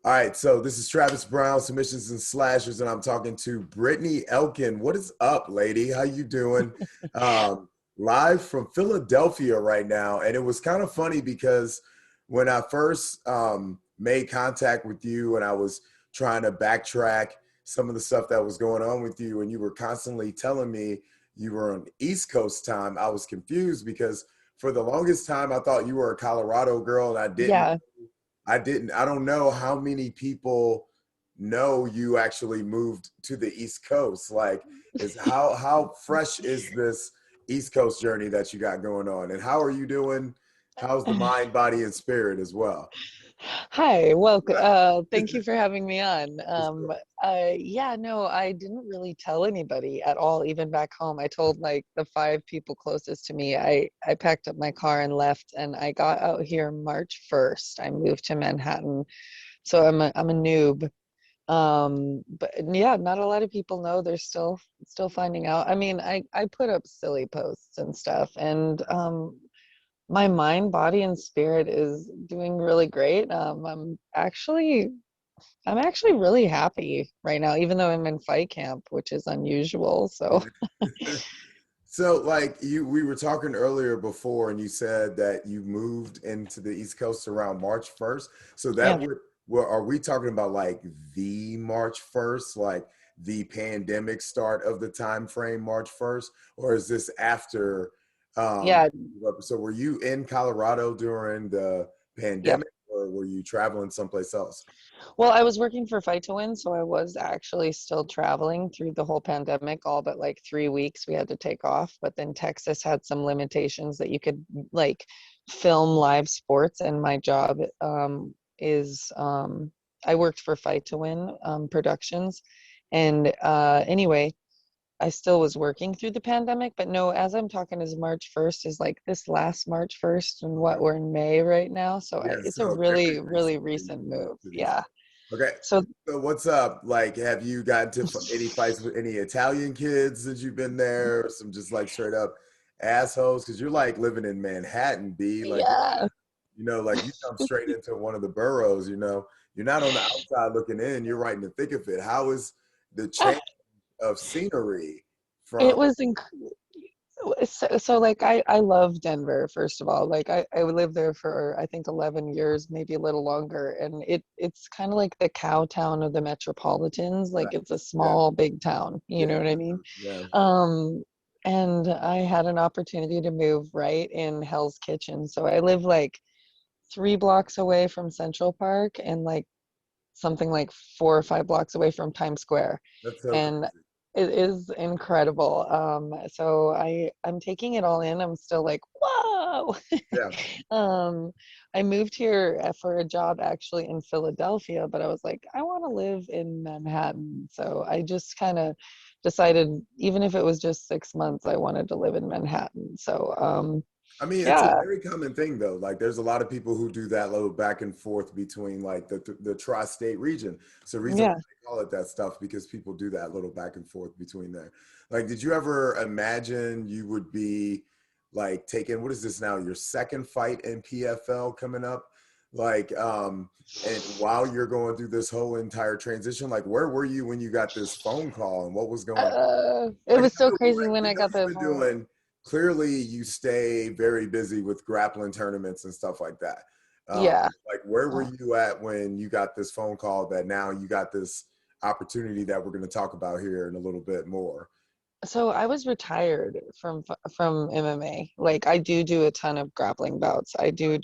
All right, so this is Travis Brown, Submissions and Slashers, and I'm talking to Brittney Elkin. What is up, lady? How you doing? Um, Live from Philadelphia right now, and it was kind of funny because when I first made contact with you, and I was trying to backtrack some of the stuff that was going on with you, and you were constantly telling me you were on East Coast time, I was confused because for the longest time I thought you were a Colorado girl, and Yeah. I don't know how many people know you actually moved to the East Coast. Like, is how fresh is this East Coast journey that you got going on? And how are you doing? How's the mind, body, and spirit as well? Hi, welcome. Thank you for having me on. For sure. Yeah, no, I didn't really tell anybody at all, even back home. I told like the five people closest to me. I packed up my car and left, and I got out here March 1st. I moved to Manhattan, so I'm a noob. But yeah, not a lot of people know. They're still finding out. I mean, I put up silly posts and stuff, and my mind, body, and spirit is doing really great. I'm actually really happy right now, even though I'm in fight camp, which is unusual. So So, like we were talking earlier before, and you said that you moved into the East Coast around March 1st. So yeah, that would, well, are we talking about like the March 1st, like the pandemic start of the time frame, March 1st, or is this after? Um, yeah, so were you in Colorado during the yeah. pandemic, or were you traveling someplace else? Well, I was working for Fight to Win, so I was actually still traveling through the whole pandemic, all but like 3 weeks we had to take off. But then Texas had some limitations that you could like film live sports, and my job is I worked for Fight to Win Productions. And anyway, I still was working through the pandemic, but no, as I'm talking is March 1st is like this last March 1st, and what Okay. we're in May right now. So Yeah, it's a so very really, really recently recent you move. moved to the East Yeah. Coast. Okay, So so what's up? Like, have you gotten to any fights with any Italian kids since you've been there, or some just like straight up assholes? Because you're like living in Manhattan, B. Like, yeah. like you come straight into one of the boroughs. You're not on the outside looking in. You're right in the thick of it. How is the change of scenery It from? was so like I love Denver, first of all. Like I would live there for I think 11 years, maybe a little longer. And it's kind of like the cow town of the metropolitans. Right. Like it's a Yeah, small, big town. You yeah, know what I mean? yeah. Um, and I had an opportunity to move right in Hell's Kitchen. So I live like 3 blocks away from Central Park and like something like 4 or 5 blocks away from Times Square. That's so And crazy. it is incredible. So I'm taking it all in. I'm still like, whoa. Yeah. um, I moved here for a job actually in Philadelphia, but I was like, I want to live in Manhattan. So I just kind of decided, even if it was just 6 months, I wanted to live in Manhattan. So I mean, it's a yeah, very common thing though. Like there's a lot of people who do that little back and forth between like the tri-state region. So the reason why yeah. they call it that stuff because people do that little back and forth between there. Like, did you ever imagine you would be like taking, what is this now, your second fight in PFL coming up? Like, and while you're going through this whole entire transition, like where were you when you got this phone call and what was going on? It Like, was so crazy when we I know got you've the been phone. doing, clearly you stay very busy with grappling tournaments and stuff like that. Yeah. Like, where were Uh, you at when you got this phone call that now you got this opportunity that we're going to talk about here in a little bit more? So I was retired from MMA. Like I do a ton of grappling bouts. I do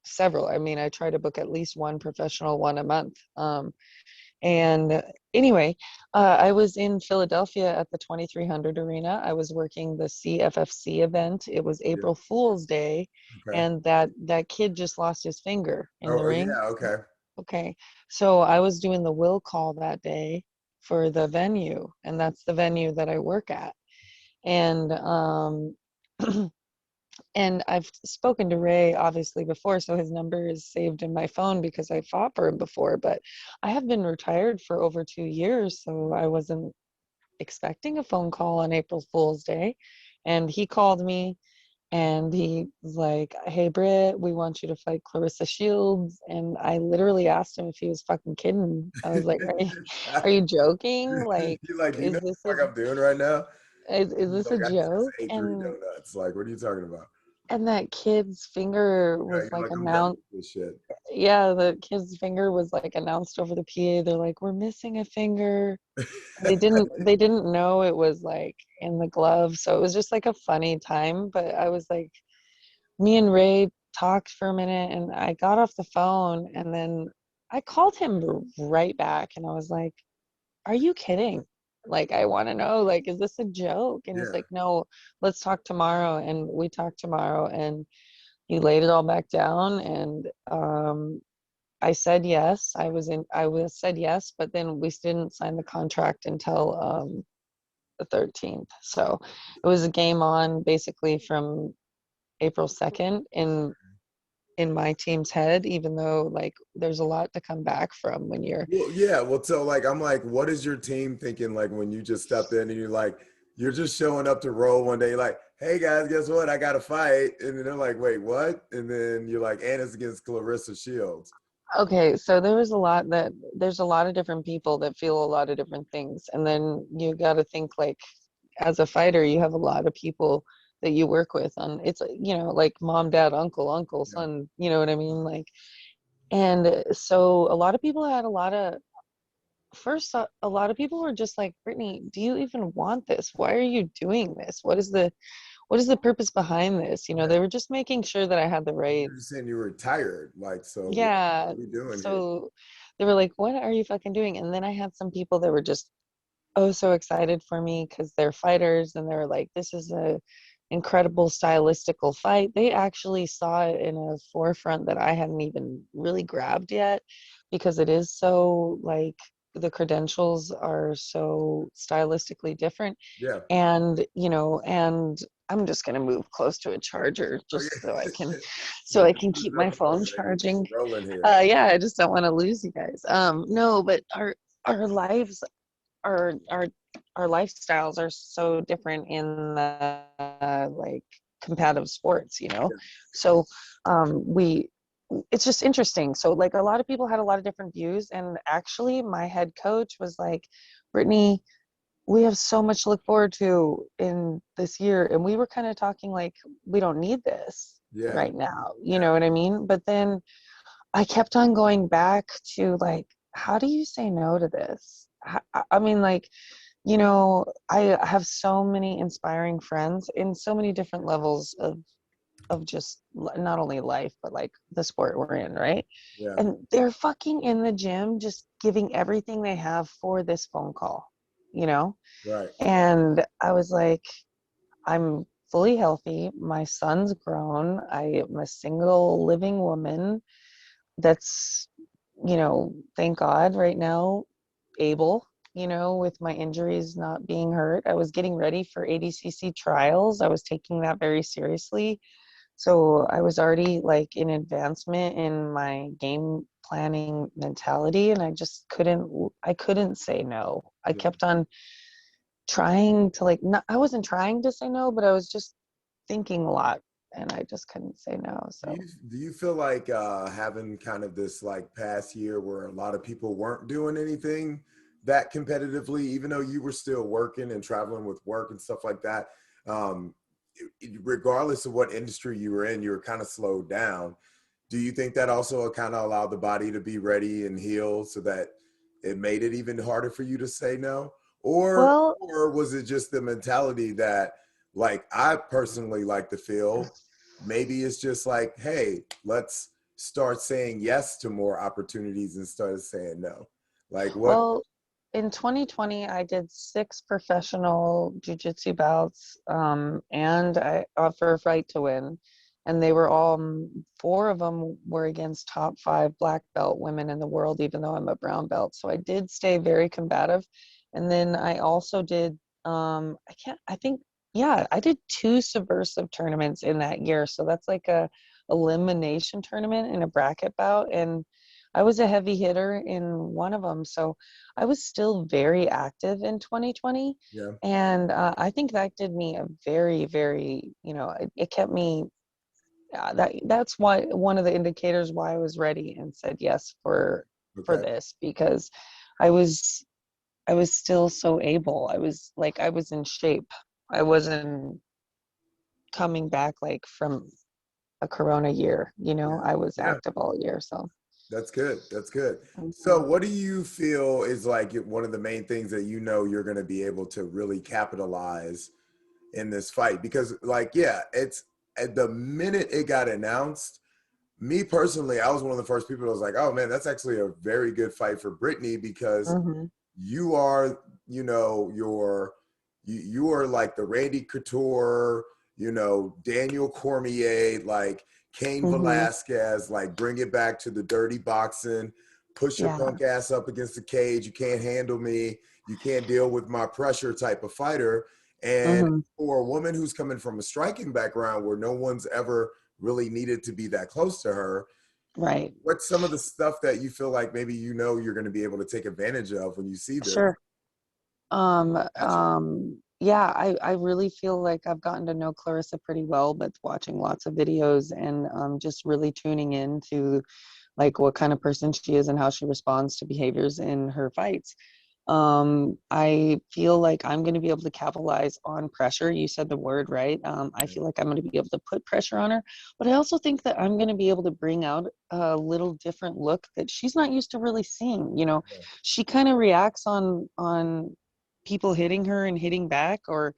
several. I mean, I try to book at least one professional one a month. And anyway, I was in Philadelphia at the 2300 Arena. I was working the CFFC event. It was Yeah. April Fool's Day, Okay. and that kid just lost his finger in the Oh, ring. yeah. Okay. Okay. So I was doing the will call that day for the venue, and that's the venue that I work at. And and I've spoken to Ray obviously before, so his number is saved in my phone because I fought for him before, but I have been retired for over 2 years, so I wasn't expecting a phone call on April Fool's Day. And he called me And he was like, "Hey, Britt, we want you to fight Claressa Shields." And I literally asked him if he was fucking kidding. I was like, are you joking? Like, You're like, do you know is what this the a, fuck I'm doing right now? is He's this a like, I just joke? ate three donuts. Like, what are you talking about? And that kid's finger Yeah, was you're like like, I'm done announced. with this shit. Yeah, the kid's finger was like announced over the PA. They're like, "We're missing a finger." They didn't know it was like in the glove. So it was just like a funny time. But I was like, me and Ray talked for a minute and I got off the phone and then I called him right back and I was like, "Are you kidding? Like, I want to know, like, is this a joke?" And he's Yeah. like, "No, let's talk tomorrow." And we talked tomorrow and he laid it all back down and I said yes. I was said yes, but then we didn't sign the contract until the 13th. So it was a game on basically from April 2nd in my team's head, even though like there's a lot to come back from when you're Well, yeah. Well, so like, I'm like, what is your team thinking? Like, when you just step in and you're like, you're just showing up to roll one day, like, hey guys, guess what? I got to fight. And then they're like, wait, what? And then you're like, and it's against Claressa Shields. okay. So there's a lot of different people that feel a lot of different things. And then you got to think like as a fighter, you have a lot of people that you work with on it's like mom, dad, uncle, Yeah. son, you know what I mean? Like, and so a lot of people had a lot of first a lot of people were just like, "Brittney, do you even want this? Why are you doing this? What is the purpose behind this?" Yeah. They were just making sure that I had the right. You're just saying you were tired. Like, so what Yeah. are we doing here? So they were like, "What are you fucking doing?" And then I had some people that were just oh so excited for me because they're fighters and they're like, "This is a incredible stylistical fight." They actually saw it in a forefront that I hadn't even really grabbed yet because it is so like the credentials are so stylistically different. Yeah. And I'm just going to move close to a charger Oh just so I can yeah. so Don't I get can too keep my comfortable, phone baby. charging. We're rolling here. Yeah, I just don't want to lose you guys. No, but our lives our our lifestyles are so different in the like competitive sports. Yeah. So we it's just interesting. So like a lot of people had a lot of different views and actually my head coach was like, "Brittney, we have so much to look forward to in this year." And we were kind of talking like we don't need this Yeah. right now. You Yeah. know what I mean? But then I kept on going back to like, how do you say no to this? I mean, like, I have so many inspiring friends in so many different levels of just not only life, but like the sport we're in, right? Yeah. And they're fucking in the gym, just giving everything they have for this phone call, you know? Right. And I was like, I'm fully healthy. My son's grown. I am a single living woman that's, thank God right now, able, with my injuries not being hurt. I was getting ready for ADCC trials. I was taking that very seriously. So I was already like in advancement in my game planning mentality and I couldn't say no. I Yeah. kept on trying to like not, I wasn't trying to say no, but I was just thinking a lot and I just couldn't say no. Do you So do you feel like having kind of this like past year where a lot of people weren't doing anything that competitively, even though you were still working and traveling with work and stuff like that, um, regardless of what industry you were in, you were kind of slowed down. Do you think that also kind of allowed the body to be ready and heal so that it made it even harder for you to say no? Or well, or was it just the mentality that like I personally like to feel maybe it's just like, hey, let's start saying yes to more opportunities instead of saying no. Like what? Well, in 2020, I did 6 professional jiu-jitsu bouts, and I for a fight to win. And they were all, 4 of them were against top 5 black belt women in the world, even though I'm a brown belt. So I did stay very combative. And then I also did, I think, yeah, I did 2 subversive tournaments in that year. So that's like a elimination tournament and a bracket bout. And I was a heavy hitter in one of them. So I was still very active in 2020. Yeah. And I think that did me a very, very, it kept me, that's why one of the indicators why I was ready and said yes for Okay. this, because I was I was still so able. I was in shape. I wasn't coming back like from a corona year, Yeah. I was Yeah. active all year. So That's good. That's good. So, mhm. what do you feel is like one of the main things that you know you're going to be able to really capitalize in this fight? Because, like, yeah, it's at the minute it got announced, me personally, I was one of the first people that was like, oh man, that's actually a very good fight for Brittney because Mhm. you are, you are like the Randy Couture, Daniel Cormier, like Cain Mhm. Velasquez, like bring it back to the dirty boxing, push your Yeah. punk ass up against the cage. You can't handle me. You can't deal with my pressure type of fighter. And Mhm. for a woman who's coming from a striking background where no one's ever really needed to be that close to her, Right. what's some of the stuff that you feel like maybe you're going to be able to take advantage of when you see this Sure. matchup? Yeah, I really feel like I've gotten to know Clarissa pretty well, but watching lots of videos and just really tuning in to like what kind of person she is and how she responds to behaviors in her fights. I feel like I'm going to be able to capitalize on pressure. You said the word right. I Yeah. feel like I'm going to be able to put pressure on her, but I also think that I'm going to be able to bring out a little different look that she's not used to really seeing. She kind of reacts on people hitting her and hitting back, or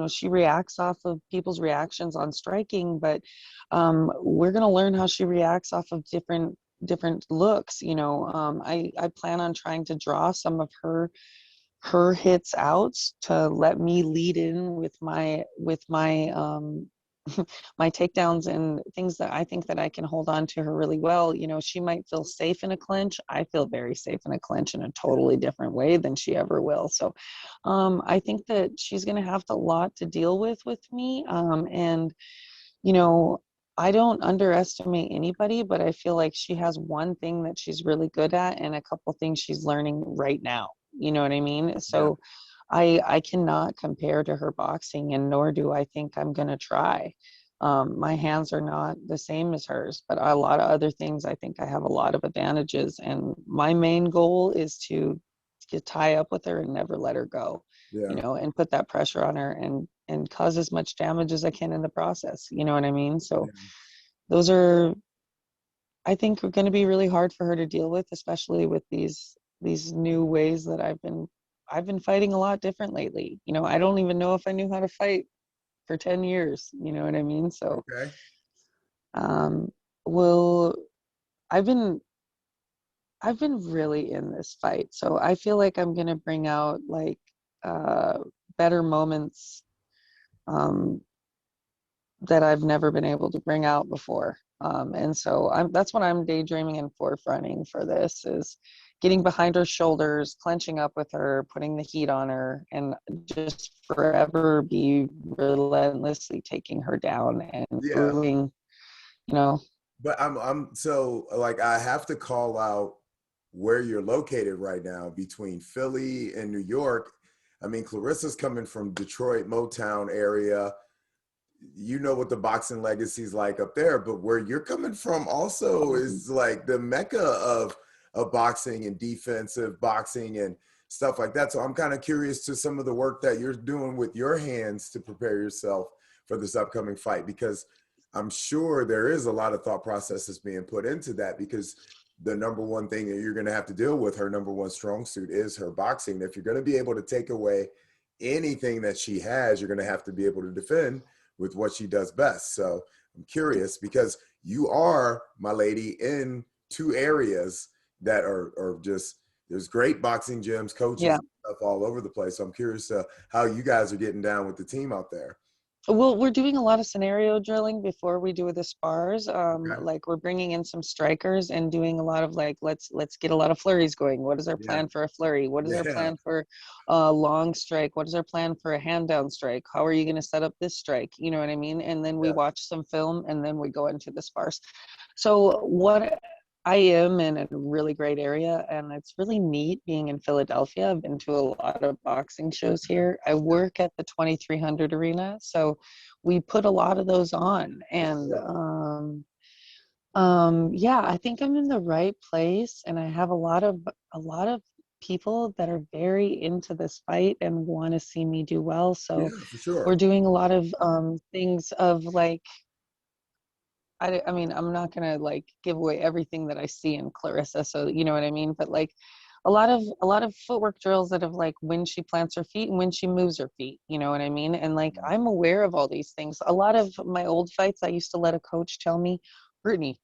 she reacts off of people's reactions on striking, but we're going to learn how she reacts off of different looks. I plan on trying to draw some of her hits out to let me lead in with my my takedowns and things that I think that I can hold on to her really well. She might feel safe in a clinch. I feel very safe in a clinch in a totally different way than she ever will. So I think that she's going to have a lot to deal with me. And you know, I don't underestimate anybody, but I feel like she has one thing that she's really good at and a couple things she's learning right now. You know what I mean? Yeah. So I cannot compare to her boxing, and nor do I think I'm gonna try. My hands are not the same as hers, but a lot of other things I think I have a lot of advantages. And my main goal is to tie up with her and never let her go, Yeah. and put that pressure on her and cause as much damage as I can in the process. You know what I mean? So Yeah. those are, I think, are going to be really hard for her to deal with, especially with these new ways that I've been fighting a lot different lately. I don't even know if I knew how to fight for 10 years. You know what I mean? So Okay. um will I've been I've been really in this fight. So I feel like I'm going to bring out like uh better moments um that I've never been able to bring out before. And so that's what I'm daydreaming and forefronting for this is getting behind her shoulders, clenching up with her, putting the heat on her, and just forever be relentlessly taking her down and Yeah. brewing, you know. But I'm so like I have to call out where you're located right now between Philly and New York. I mean, Clarissa's coming from Detroit, Motown area. You know what the boxing legacy is like up there, but where you're coming from also is like the mecca of boxing and defensive boxing and stuff like that. So I'm kind of curious to some of the work that you're doing with your hands to prepare yourself for this upcoming fight, because I'm sure there is a lot of thought processes being put into that, because the number one thing that you're going to have to deal with, her number one strong suit, is her boxing. If you're going to be able to take away anything that she has, you're going to have to be able to defend with what she does best. So I'm curious because you are, my lady, in two areas that are just, there's great boxing gyms, coaches, Yeah. and stuff all over the place. So I'm curious how you guys are getting down with the team out there. Well, we're doing a lot of scenario drilling before we do the spars. Okay. Like we're bringing in some strikers and doing a lot of like, let's get a lot of flurries going. What is our Yeah. plan for a flurry? What is our Yeah. plan for a long strike? What is our plan for a hand down strike? How are you going to set up this strike? You know what I mean? And then we Yeah. watch some film and then we go into the spars. So what? I am in a really great area, and it's really neat being in Philadelphia. I've been to a lot of boxing shows here. I work at the 2300 arena, so we put a lot of those on. And Yeah. yeah, I think I'm in the right place, and I have a lot of people that are very into this fight and want to see me do well. So Yeah, for we're sure. doing a lot of things of like I mean, I'm not gonna like give away everything that I see in Claressa, so you know what I mean. But like a lot of footwork drills that have like when she plants her feet and when she moves her feet, you know what I mean. And like I'm aware of all these things. A lot of my old fights, I used to let a coach tell me, Brittney,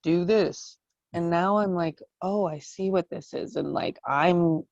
do this, and now I'm like, oh, I see what this is, and like I'm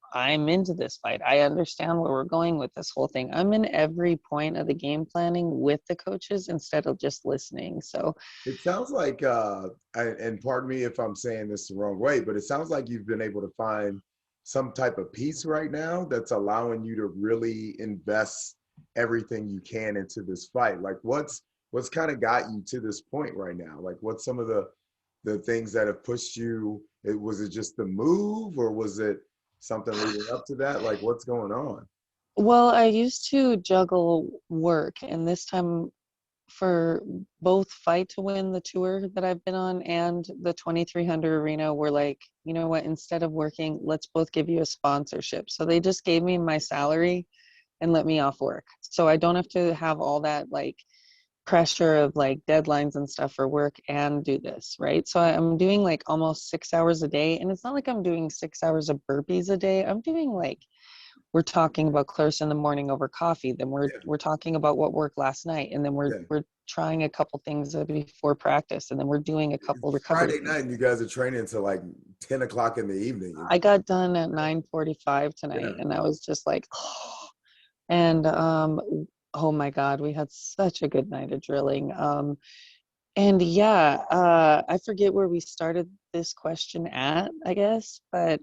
into this fight. I understand where we're going with this whole thing. I'm in every point of the game planning with the coaches instead of just listening. So It sounds like, and pardon me if I'm saying this the wrong way, but it sounds like you've been able to find some type of peace right now that's allowing you to really invest everything you can into this fight. Like, what's kind of got you to this point right now? Like, what's some of the things that have pushed you? Was it just the move, or was it something leading up to that? Like, what's going on? well, I used to juggle work, and this time for both Fight to Win, the tour that I've been on, and the 2300 arena, we're like, you know what, instead of working, let's both give you a sponsorship. So they just gave me my salary and let me off work. So I don't have to have all that like pressure of like deadlines and stuff for work and do this, right? So I'm doing like almost 6 hours a day. And it's not like I'm doing 6 hours of burpees a day. I'm doing like we're talking about Clarissa in the morning over coffee. Then we're Yeah, we're talking about what worked last night, and then we're yeah. we're trying a couple things before practice, and then we're doing a couple It's recovery Friday things. night, and you guys are training until like 10 o'clock in the evening. I got done at 9:45 tonight, Yeah. and I was just like, oh. And oh my God, we had such a good night of drilling. And yeah, I forget where we started this question at, I guess, but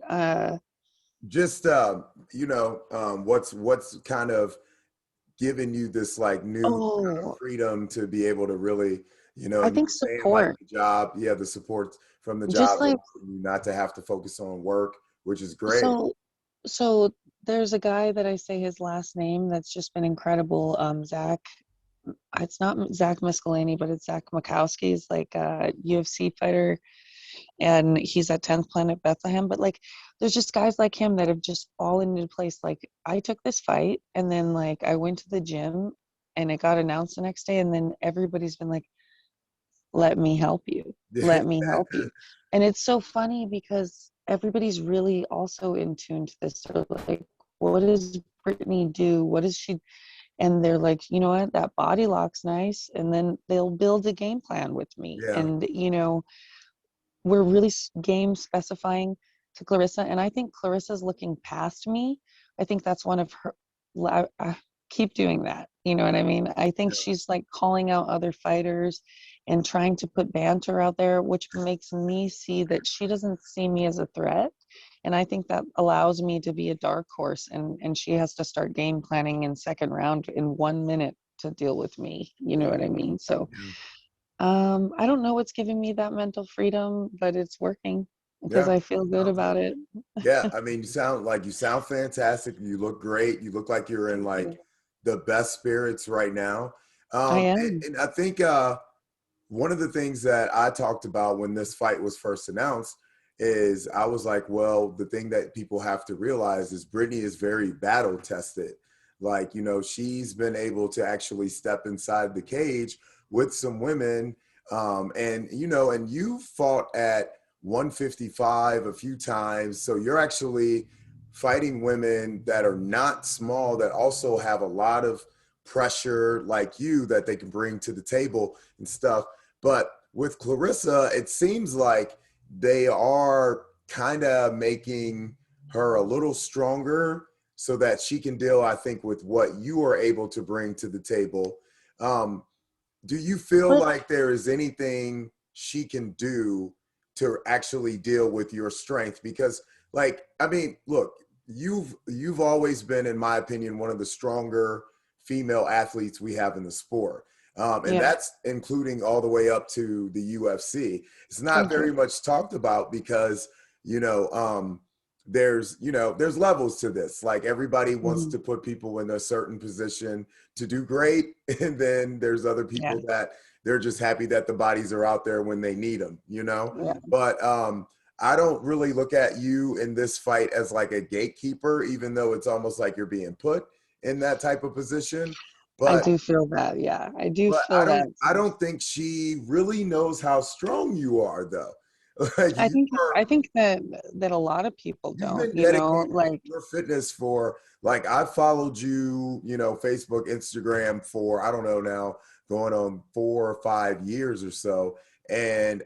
Just what's kind of giving you this like new kind of oh, freedom to be able to really, I and you think were saying like support, the job, yeah, the support from the just job, like allowing you not to have to focus on work, which is great. so so there's a guy that I say his last name that's just been incredible. Zach, it's not Zach Miscellany, but it's Zach Makowski. He's like a UFC fighter, and he's at 10th Planet Bethlehem. But like, there's just guys like him that have just fallen into place. Like, I took this fight, and then like I went to the gym, and it got announced the next day, and then everybody's been like, let me help you, let me help you. And it's so funny because everybody's really also in tune to this. They're like, what does Brittney do, what does she, and they're like, you know what, that body lock's nice, and then they'll build a game plan with me. Yeah, And we're really game specifying to Clarissa, and I think Clarissa's looking past me. I think that's one of her. Keep doing that. You know what I mean? I think yeah, she's like calling out other fighters and trying to put banter out there, which makes me see that she doesn't see me as a threat. And I think that allows me to be a dark horse, and she has to start game planning in second round in 1 minute to deal with me. You know what I mean? So yeah, I don't know what's giving me that mental freedom, but it's working because yeah. I feel good Sounds about like it. it. Yeah, I mean, you sound fantastic. You look great. You look like you're in Thank like you. the best spirits right now. I And, am. and I think one of the things that I talked about when this fight was first announced is I was like, well, the thing that people have to realize is Brittney is very battle tested. Like, she's been able to actually step inside the cage with some women. And you fought at 155 a few times. So you're actually fighting women that are not small, that also have a lot of pressure like you that they can bring to the table and stuff. But with Clarissa, it seems like they are kind of making her a little stronger so that she can deal, I think, with what you are able to bring to the table. Um, do you feel But like there is anything she can do to actually deal with your strength? Because, like, I mean, look, you've always been, in my opinion, one of the stronger female athletes we have in the sport. And Yeah. that's including all the way up to the UFC. It's not Thank very you. much talked about because, you know, there's levels to this. Like everybody wants Hmm. to put people in a certain position to do great. And then there's other Yeah. people that they're just happy that the bodies are out there when they need them, you know? Yeah. But I don't really look at you in this fight as like a gatekeeper, even though it's almost like you're being put in that type of position. I But do feel that. Yeah. I do but I feel don't that. I don't think she really knows how strong you are though. Like I you think are I think that a lot of people you've don't, been dedicated to like your fitness for like I followed you, you know, Facebook, Instagram for I don't know now, going on 4 or 5 years or so. And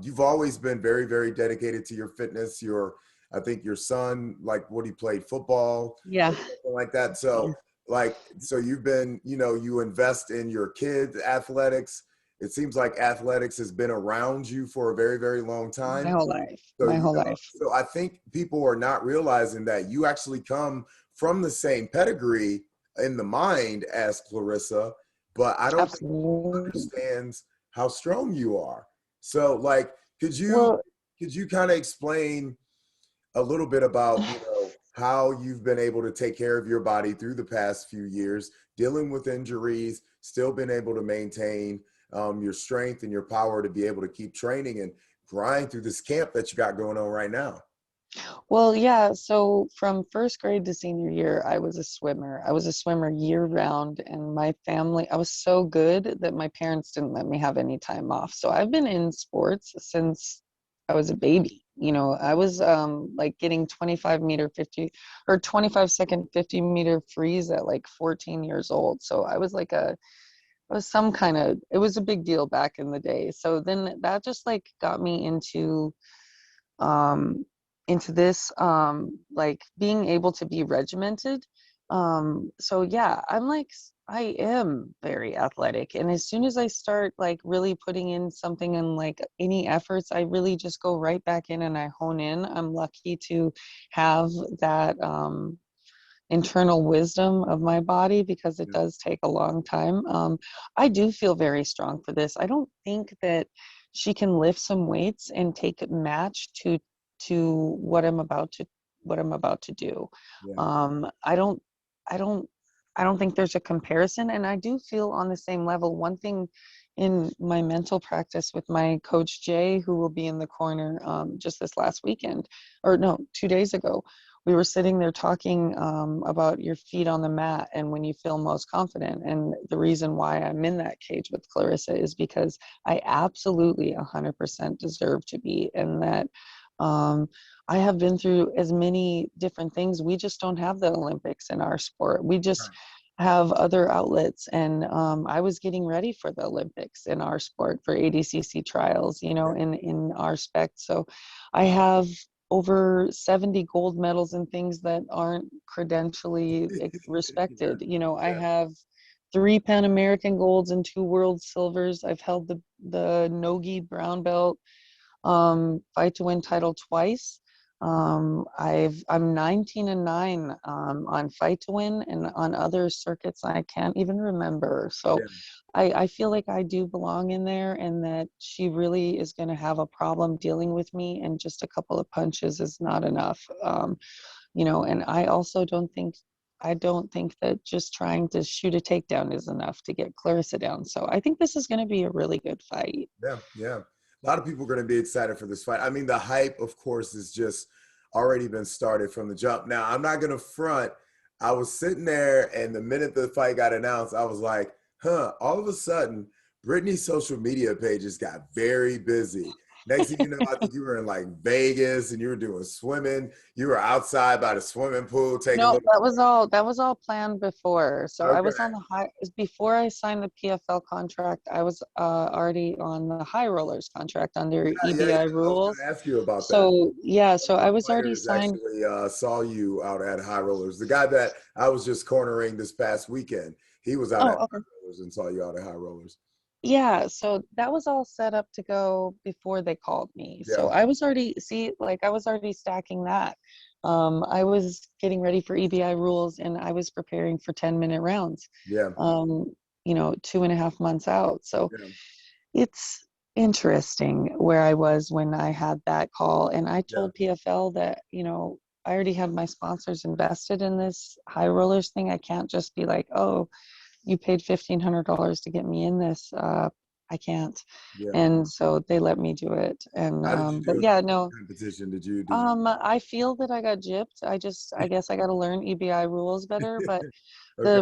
you've always been very, very dedicated to your fitness. Your I think your son, like what he played football yeah. or something like that. Yeah. So like so you've been, you know, you invest in your kids' athletics. It seems like athletics has been around you for a very, very long My time. whole life. So My you whole know, life. so I think people are not realizing that you actually come from the same pedigree in the mind as Claressa, but I don't think people Absolutely. understands how strong you are. So like Well, could you kind of explain a little bit about, you know, how you've been able to take care of your body through the past few years, dealing with injuries, still been able to maintain your strength and your power to be able to keep training and grind through this camp that you got going on right now. well, yeah. So from first grade to senior year, I was a swimmer. I was a swimmer year round, and my family, I was so good that my parents didn't let me have any time off. So I've been in sports since I was a baby. I was like getting 25-meter 50 or 25-second 50-meter freeze at like 14 years old. So I was like it was some kind of, it was a big deal back in the day. So then that just like got me um, into this, like being able to be regimented. So yeah, I am very athletic. And as soon as I start like really putting in something and like any efforts, I really just go right back in and I hone in. I'm lucky to have that, internal wisdom of my body because it Yeah. does take a long time. I do feel very strong for this. I don't think that she can lift some weights and take it match to what I'm about to do. Yeah. I don't think there's a comparison, and I do feel on the same level. One thing in my mental practice with my coach Jay, who will be in the corner just this last weekend, or no, 2 days ago, we were sitting there talking about your feet on the mat and when you feel most confident. And the reason why I'm in that cage with Claressa is because I absolutely 100% deserve to be. And that um, I have been through as many different things. We just don't have the Olympics in our sport. We just Right. have other outlets. And I was getting ready for the Olympics in our sport for ADCC trials, Yeah. in our spec. So I have over 70 gold medals and things that aren't credentially Yeah. respected. I Yeah. have 3 Pan American golds and 2 world silvers. I've held the Nogi brown belt fight to win title twice. I'm 19-9 on fight to win, and on other circuits I can't even remember. So Yeah. I feel like I do belong in there, and that she really is going to have a problem dealing with me, and just a couple of punches is not enough. And I don't think that just trying to shoot a takedown is enough to get Claressa down. So I think this is going to be a really good fight. Yeah, yeah. A lot of people are going to be excited for this fight. I mean, the hype, of course, is just already been started from the jump. Now, I'm not going to front. I was sitting there, and the minute the fight got announced, I was like, huh, all of a sudden, Brittney's social media pages got very busy. Next thing you know, I think you were in like Vegas and you were doing swimming. You were outside by the swimming pool taking No, little. that was all planned before. So I was Okay. on the high before I signed the PFL contract. I was already on the high rollers contract under Yeah, yeah, yeah. EBI I was going rules. to ask you about that. So yeah, One so of I my was already fighters signed. actually saw you out at High Rollers. The guy that I was just cornering this past weekend, he was out at Oh, High okay. Rollers and saw you out at High Rollers. Yeah, so that was all set up to go before they called me. Yeah, So I was already stacking that. I was getting ready for EBI rules and I was preparing for 10-minute rounds. yeah, Um, 2.5 months out. So Yeah. it's interesting where I was when I had that call. And I Yeah. told PFL that, I already had my sponsors invested in this high rollers thing. I can't just be like, oh, you paid $1,500 to get me in this. I can't. Yeah. And so they let me do it. And How did you but do in yeah, the no. competition? Did you I feel that I got gypped. I guess I got to learn EBI rules better. But Okay.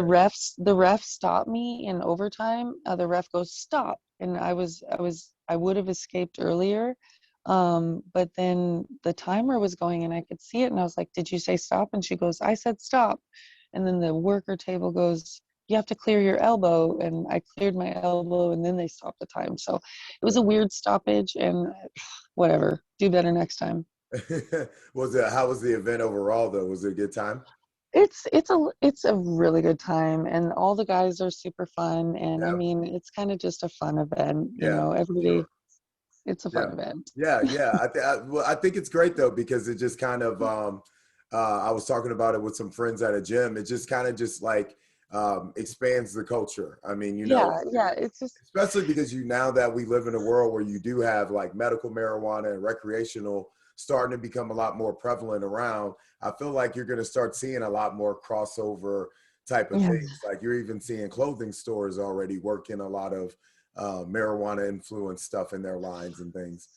the ref stopped me in overtime. The ref goes stop, and I would have escaped earlier. But then the timer was going, and I could see it, and I was like, "Did you say stop?" And she goes, "I said stop." And then the worker table goes, "You have to clear your elbow," and I cleared my elbow, and then they stopped the time. So it was Yeah. a weird stoppage, and whatever. Do better next time. How was the event overall though? Was it a good time? It's a really good time, and all the guys are super fun, and I Yeah. mean it's kind of just a fun event, Yeah, for everybody. sure. It's a Yeah. fun event. Yeah. Well, I think it's great though because it just kind of I was talking about it with some friends at a gym. It just kind of just like expands the culture. I mean, Yeah, it's just especially because now that we live in a world where you do have like medical marijuana and recreational starting to become a lot more prevalent around, I feel like you're going to start seeing a lot more crossover type of yeah. things. Like you're even seeing clothing stores already working a lot of marijuana influenced stuff in their lines and things.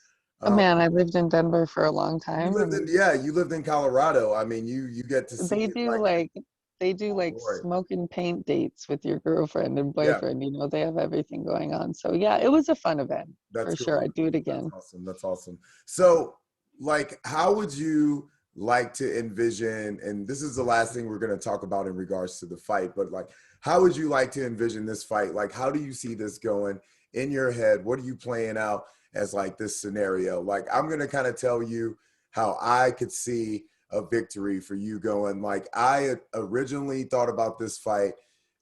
Oh, Um, man, I lived in Denver for a long time, and you lived in Colorado. I mean, you get to see they it do like like they do full like glory. smoke and paint dates with your girlfriend and Yeah, boyfriend. They have everything going on. So yeah, it was a fun event that's for sure. cool. I'd do it That's again. awesome. That's awesome. So, like, how would you like to envision? And this is the last thing we're going to talk about in regards to the fight, but like, how would you like to envision this fight? Like, how do you see this going in your head? What are you playing out as like this scenario? Like, I'm going to kind of tell you how I could see a victory for you going. Like, I originally thought about this fight.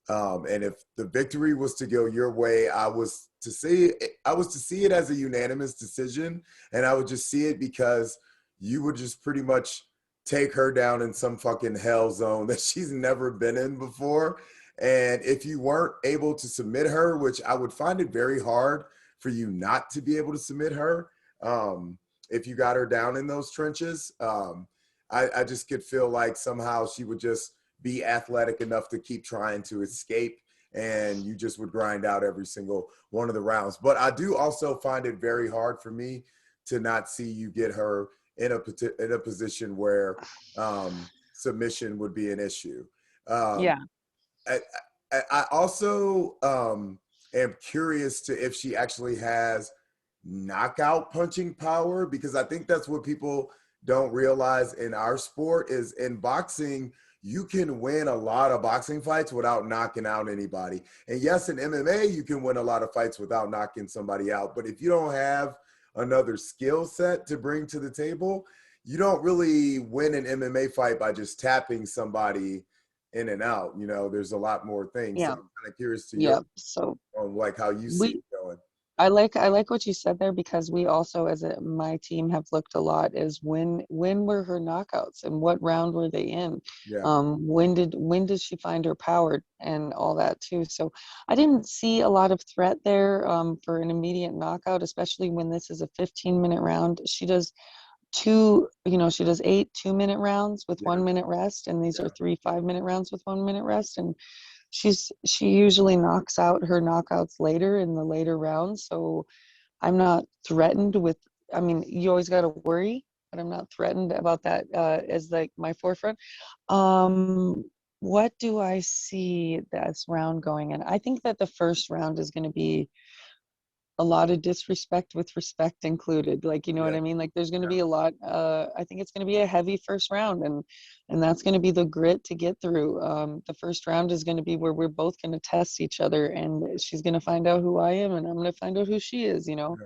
And if the victory was to go your way, I was to see it as a unanimous decision, and I would just see it because you would just pretty much take her down in some fucking hell zone that she's never been in before. And if you weren't able to submit her, which I would find it very hard for you not to be able to submit her, if you got her down in those trenches, I just could feel like somehow she would just be athletic enough to keep trying to escape, and you just would grind out every single one of the rounds. But I do also find it very hard for me to not see you get her in a position where submission would be an issue. Um, Yeah. I, I also am curious to if she actually has knockout punching power, because I think that's what people don't realize in our sport is in boxing you can win a lot of boxing fights without knocking out anybody. And yes, in MMA you can win a lot of fights without knocking somebody out, but if you don't have another skill set to bring to the table, you don't really win an MMA fight by just tapping somebody in and out. There's a lot more things. So Yeah. I'm kind of curious to your Yeah. So on like how you see we it going. I like what you said there, because we also my team have looked a lot is when were her knockouts and what round were they in? Yeah. When did she find her power and all that too? So I didn't see a lot of threat there for an immediate knockout, especially when this is a 15-minute round. She does 8 2-minute rounds with Yeah. 1 minute rest, and these are Yeah. 3 5-minute rounds with 1 minute rest. And she usually knocks out her knockouts later in the later rounds. So I'm not threatened with, I mean, you always got to worry, but I'm not threatened about that as like my forefront. Um, what do I see this round going in? I think that the first round is going to be a lot of disrespect with respect included. Like, you know what Yeah. I mean? Like there's going to Yeah. be a lot, I think it's going to be a heavy first round, and that's going to be the grit to get through. The first round is going to be where we're both going to test each other, and she's going to find out who I am and I'm going to find out who she is. Yeah.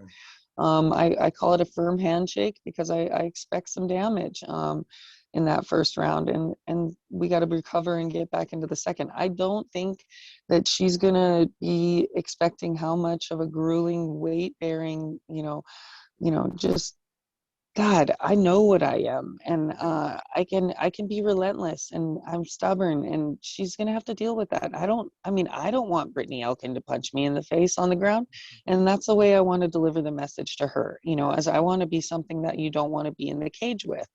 I call it a firm handshake because I expect some damage in that first round, and we got to recover and get back into the second. I don't think that she's gonna be expecting how much of a grueling weight bearing, just God, I know what I am, and I can be relentless, and I'm stubborn, and she's gonna have to deal with that. I don't want Brittney Elkin to punch me in the face on the ground, and that's the way I want to deliver the message to her. Yeah. As I want to be something that you don't want to be in the cage with,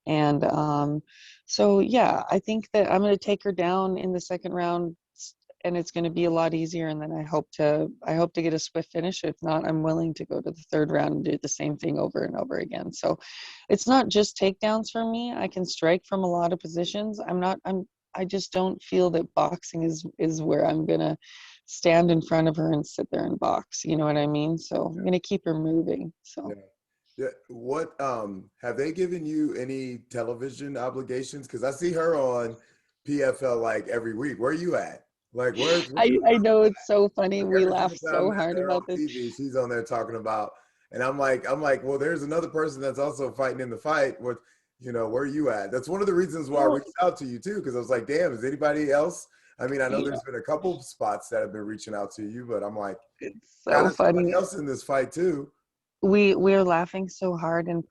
and so yeah, I think that I'm gonna take her down in the second round, and it's going to be a lot easier, and then I hope to get a swift finish. If not, I'm willing to go to the third round and do the same thing over and over again. So it's not just takedowns for me. I can strike from a lot of positions. I just don't feel that boxing is where I'm going to stand in front of her and sit there and box, you know what I mean? So I'm going to keep her moving. Yeah. So Yeah. What have they given you any television obligations? Because I see her on PFL like every week. Where are you at? Like where's your I know it's so funny. like We every laugh single time so that hard they're on about this. TV, she's on there talking about, and I'm like, well, there's another person that's also fighting in the fight. What, where are you at? That's one of the reasons why I Well, reached out to you too, because I was like, damn, is anybody else? I mean, I know yeah, there's been a couple spots that have been reaching out to you, but I'm like, it's kind so of somebody funny. else in this fight too. We're laughing so hard and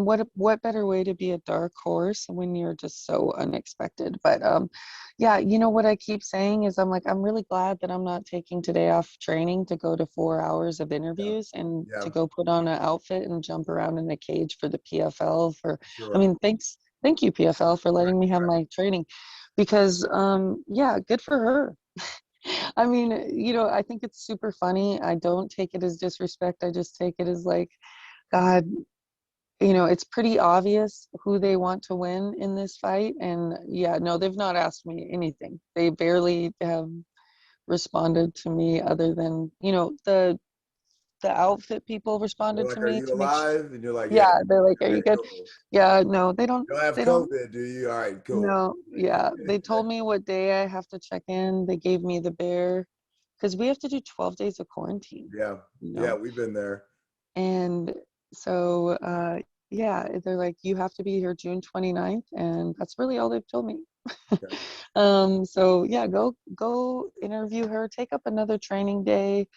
what better way to be a dark horse when you're just so unexpected. But yeah, what I keep saying is I'm really glad that I'm not taking today off training to go to 4 hours of Yeah, interviews and yeah, to go put on an outfit and jump around in a cage for the PFL. For I sure. mean, thank you, PFL, for Right, letting me have right. my training, because yeah, good for her. I mean, I think it's super funny. I don't take it as disrespect. I just take it as like, God, it's pretty obvious who they want to win in this fight. And yeah, no, they've not asked me anything. They barely have responded to me other than, the outfit people They're responded to like, "Are me you to make sure. alive?" And you're like, "Yeah." Yeah, they're like, "Are Okay, you good?" cool. Yeah, no, You don't have they don't, COVID, do you? All right, cool. no, yeah. They told me what day I have to check in. They gave me the bear because we have to do 12 days of quarantine, Yeah, you yeah, know? we've been there. And so, yeah, they're like, you have to be here June 29th, and that's really all they've told me. Okay. So yeah, go interview her, take up another training day,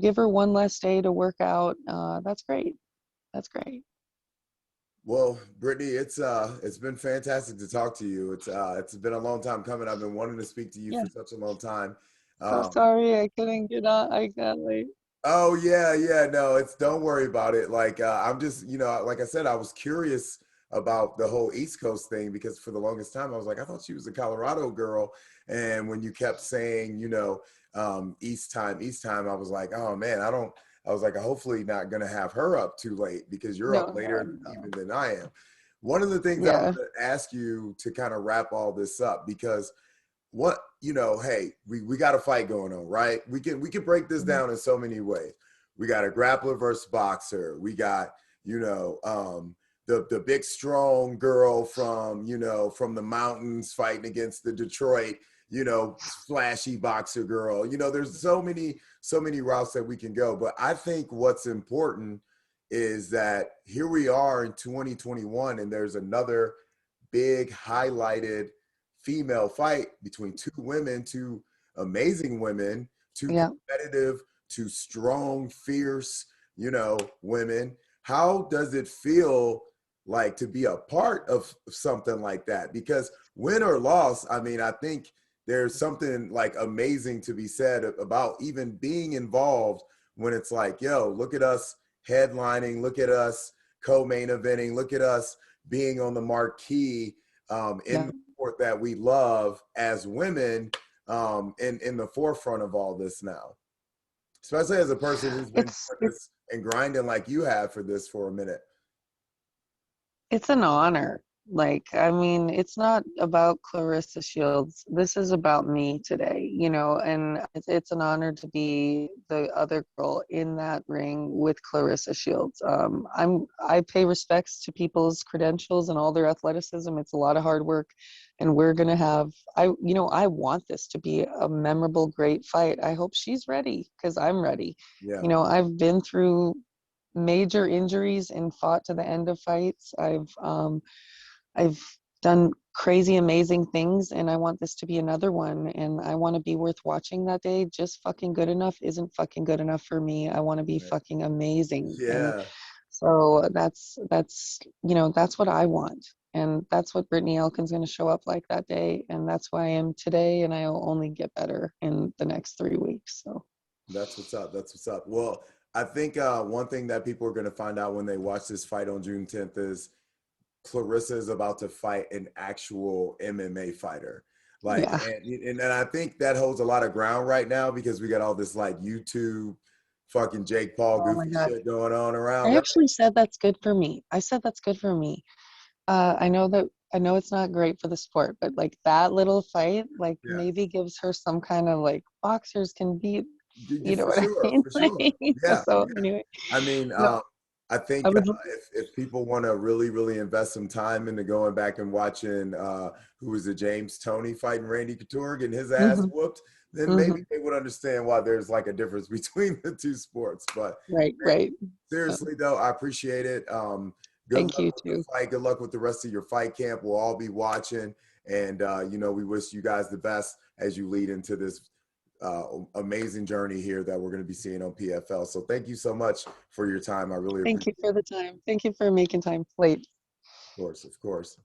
give her one less day to work out. That's great. That's great. Well, Brittany, it's been fantastic to talk to you. It's been a long time coming. I've been wanting to speak to you Yeah. for such a long time. So Um, sorry I couldn't get on. I got late. Oh yeah, yeah. No, it's don't worry about it. Like I'm just, like I said, I was curious about the whole East Coast thing because for the longest time I was like, I thought she was a Colorado girl, and when you kept saying, East time, I was like, oh man, I don't. I was like, hopefully not gonna have her up too late because you're up No, no, later no. even than I am. One of the things I Yeah. want to ask you to kind of wrap all this up because what hey, we got a fight going on, right? We can break this Mhm. down in so many ways. We got a grappler versus boxer. We got the big strong girl from from the mountains fighting against the Detroit flashy boxer girl. There's so many routes that we can go, but I think what's important is that here we are in 2021 and there's another big highlighted female fight between two women, two amazing women, two Yeah. competitive, two strong, fierce, women. How does it feel like to be a part of something like that? Because win or loss, I mean, I think there's something like amazing to be said about even being involved when it's like, yo, look at us headlining, look at us co-main eventing, look at us being on the marquee in Yeah. the sport that we love as women in the forefront of all this now, especially as a person who's been It's doing this and grinding like you have for this for a minute. It's an honor. Like, I mean, it's not about Claressa Shields. This is about me today, and it's an honor to be the other girl in that ring with Claressa Shields. I pay respects to people's credentials and all their athleticism. It's a lot of hard work, and we're gonna have, I want this to be a memorable, great fight. I hope she's ready because I'm ready. Yeah, I've been through major injuries and fought to the end of fights. I've done crazy amazing things, and I want this to be another one, and I want to be worth watching that day. Just fucking good enough isn't fucking good enough for me. I want to be right. fucking amazing. And Yeah, So that's that's what I want. And that's what Brittney Elkin's going to show up like that day. And that's why I am today. And I'll only get better in the next 3 weeks. So That's what's up. That's what's up. Well, I think one thing that people are going to find out when they watch this fight on June 10th is Claressa is about to fight an actual MMA fighter. Like, yeah. and I think that holds a lot of ground right now because we got all this like YouTube fucking Jake Paul Oh my goofy God. shit going on around, I right? actually said that's good for me. I said that's good for me. I know it's not great for the sport, but like that little fight, like Yeah, maybe gives her some kind of like boxers can beat, you know for what I sure, mean? for Like, sure. Yeah, so yeah. anyway, I mean, no, I I think would. if people want to really, really invest some time into going back and watching who was it, James Toney fighting Randy Couture, getting his ass Hmm. whooped, then maybe Hmm. they would understand why there's like a difference between the two sports. But Right, man, right. So seriously though, I appreciate it. Good thank luck you with the too. fight. Good luck with the rest of your fight camp. We'll all be watching, and we wish you guys the best as you lead into this amazing journey here that we're going to be seeing on PFL. So thank you so much for your time. I really Thank appreciate you it. for the time. Thank you for making time late. Of course, of course.